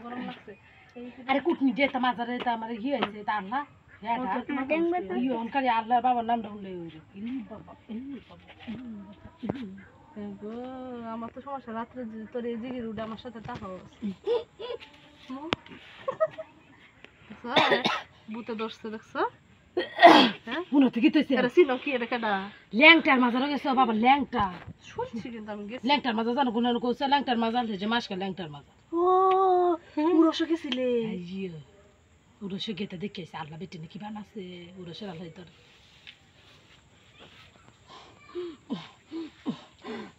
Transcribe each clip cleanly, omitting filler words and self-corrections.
গরম লাগছে আরে কুটনি যে তা মাজারে তা আমার কি হইছে তা আল্লাহ ইয়ে অনকারি আল্লাহ বাবার নামটা শুনলে হইলো ইলি বাবা গো আমার তো সমস্যা রাত্রে তোর এই জিগির উঠে আমার সাথে তাকাও বুতে দর্শতে দেখছো হ্যাঁ মনে কি তৈছে এটা ছিল কি এটা কেডা ল্যাংটার মাজারে গেছে বাবা ল্যাংটা শুনছি কিন্তু আমি গেছি ল্যাংটার মাজা জানো কোন কোসে ল্যাংটার মাজা যে মাসকে ল্যাংটার মাজা ও পুরোশ গেছিলে আইয়ে উড়সে গেতে দেখেছে আল্লাহ বেটি নাকি বানাছে উড়সের আল্লাহ তোর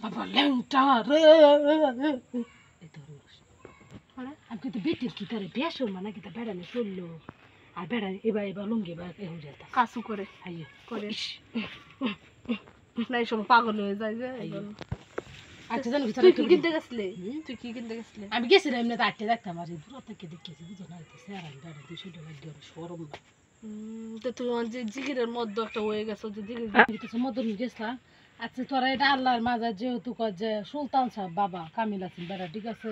বাবা ল্যাংটা রে এই তোর আমি কিন্তু বেটির কি তারে বেসর মানে কি তা বেড়ানে চললো আর বেড়ানে এবার লুঙ্গি এবার এ হয়ে যেত কাসু করে আইয়ে করে না এই সময় পাগল হয়ে যায় যে আচ্ছা জানো তুই কি কিনতে গেছলি তুই কি কিনতে গেছলি আমি গেছিলাম এমনি তো আটটে দেখতাম আর দূর থেকে দেখেছি বুঝো না হইতেছে আর আমি বেড়া 200 টাকা দিয়ে সরম না তো তুই যে জিগিরের মধ্যে একটা হয়ে গেছো যে জিগির কিছু মদন গেছিলাম আচ্ছা তোরা এটা আল্লাহর মাঝে যেহেতু যে সুলতান সাহেব বাবা কামিল আছেন বেড়া ঠিক আছে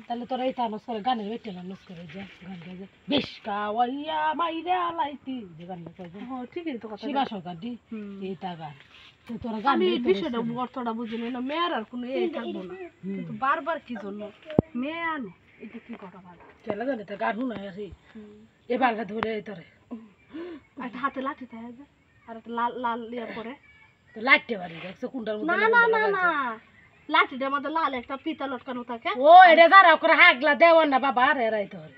তাহলে তোরা এই তানস করে গানের বেটে নানস করে যে গান গাইছে বেশ কাওয়াইয়া মাইরা লাইতি যে গান গাইছে হ্যাঁ ঠিকই তো কথা শিবা সরকার দি এইটা গান তো তোরা গান আমি এই বিষয়টা অর্থটা বুঝিনি না মেয়ের আর কোনো এই থাকবো না কিন্তু বারবার কি জন্য মেয়ে আনে এটা কি কথা ভালো চলে জানে তো গান শুনে আসি এবার ধরে তোরে একটা হাতে লাঠি থাকে আর একটা লাল লাল ইয়া করে তো লাইটতে পারি দেখছো কোনটার না মধ্যে না না না লাঠিটার মধ্যে লাল একটা পিতা লটকানো থাকে ও এটা যারা করে হাগলা দেওয়ান না বাবা আর এরাই তোর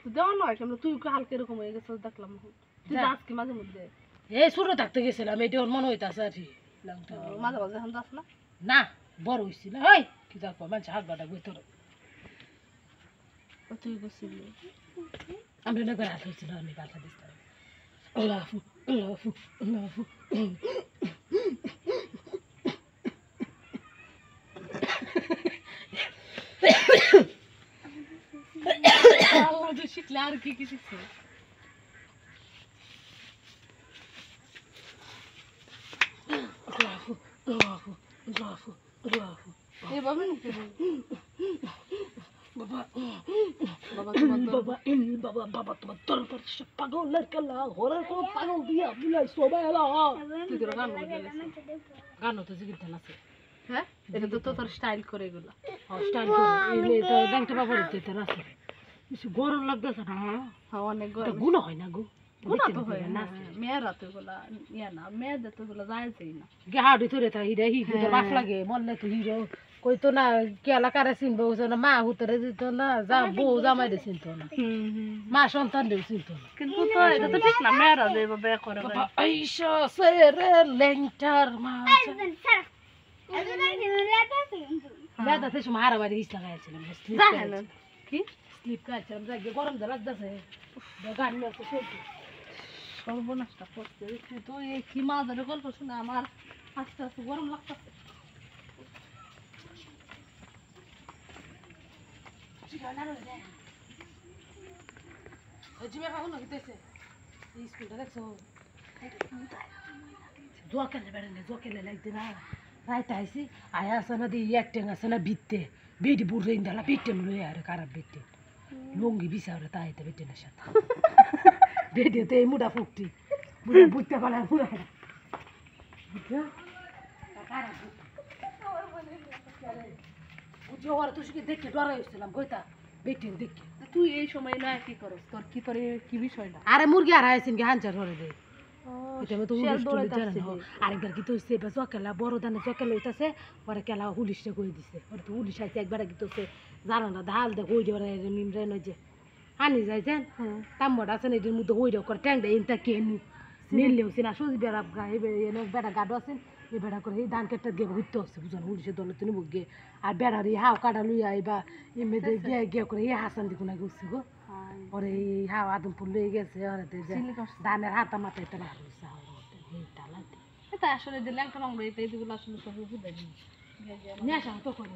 দেওয়া নয় কেমন তুই হালকা এরকম হয়ে গেছিস দেখলাম তুই যাস কি মাঝে মধ্যে এই ছোট থাকতে গেছিলাম এটা ওর মনে হইতাছে আর কি মাঝে মাঝে এখন যাস না না বড় হইছিল ওই কি দেখো মানুষ হাগলাটা বইতর তুই গেছিলি আমি না করে হাত হয়েছিল আমি গালটা দিতাম আল্লাহ আল্লাহ আল্লাহ আল্লাহ তো শিখলে আর কি কি শিখছে এভাবে নাকি বাবা বাবা বাবা বাবা বাবা তোমার দরবার সব পাগলের কালা ঘরের কোনো পাগল দিয়া বুলাই সবাই এলা তুই তোর গান গান তো জিগির আছে হ্যাঁ এটা তো তোর স্টাইল করে এগুলো স্টাইল করে এই তো ব্যাংকটা বাবা দিতে আছে কিছু গরম লাগতেছে না হ্যাঁ অনেক গুণ হয় না গো গুণা তো হয় না মেয়েরা তো এগুলা ইয়া না মেয়েদের তো এগুলো যায়ই না গে হাউডি ধরে তা হিরে হি তো বাপ লাগে মরলে তো হিরো কই তো না কেলা কারে চিনবো না মা হুতরে দিত না যা বউ জামাই দিয়ে চিনতো না মা সন্তান দিয়ে চিনতো না কিন্তু তো এটা তো ঠিক না মেয়েরা যেভাবে করে আইসা সেরে লেংটার মাছ দাদা সময় হারাবাড়ি ইস লাগাইছিলাম কি স্লিপ খাইছিলাম যাই গরম যা লাগতেছে গান মেয়েছে চলছে সর্বনাশটা করছে তো এই কি মাঝের গল্প শুনে আমার আস্তে আস্তে গরম লাগতেছে স্কুলটা দেখছো জোয়াকেলে বেড়ালে জোয়াকেলে লাগতে না রাইতে আইসি আয়া আছে না দিয়ে এক টেং আছে না বিত্তে বেটি বুড়ে ইন্দালা বেটে লয়ে আরে খারাপ বেটে লুঙ্গি বিছাওরে তাইতে বেটে না সাথে বেটে তো এই মুডা ফুকটি বুড়ে বুঝতে পারে পুরো বুঝছো খারাপ বুঝছো ওরা তুই দেখে ডরা হয়েছিলাম কইতা বেটে দেখে তুই এই সময় না কি করস তোর কি তোর কি বিষয় না আরে মুরগি আর আইছেন কি হাঞ্চার ধরে দে আরেকবার কি তো হচ্ছে এবার জকেলা বড় দানে জকেলা হইতাছে পরে কেলা হুলিশটা করে দিছে ওরা তো হুলিশ আইছে একবার কি তো জানো না ঢাল দেখ হই দেওয়ার মিমরে নয় যে হানি যাইছেন তাম্বটা আছে না এটির মধ্যে হই দেওয়া করে ট্যাংটা এনটা কে নি নিলেও না সুজি বেড়া বেড়া গাডো আছেন এই বেড়া করে এই ধান কেটটা গিয়ে হইতে হচ্ছে বুঝান হুলিশের দলে তুমি বুক গিয়ে আর বেড়ার এই হাও কাটা লইয়া বা এমনি গিয়ে গিয়ে করে এই হাসান দিকে না গেছি গো ওরে এই হাও আদমপুর লয়ে গেছে ওরে ধানের হাতা মাথায় তো রাখা হয়েছে এটা আসলে যে ল্যাংটা রঙ এটা এগুলো আসলে সব বুঝাই নিয়ে আসা তো করে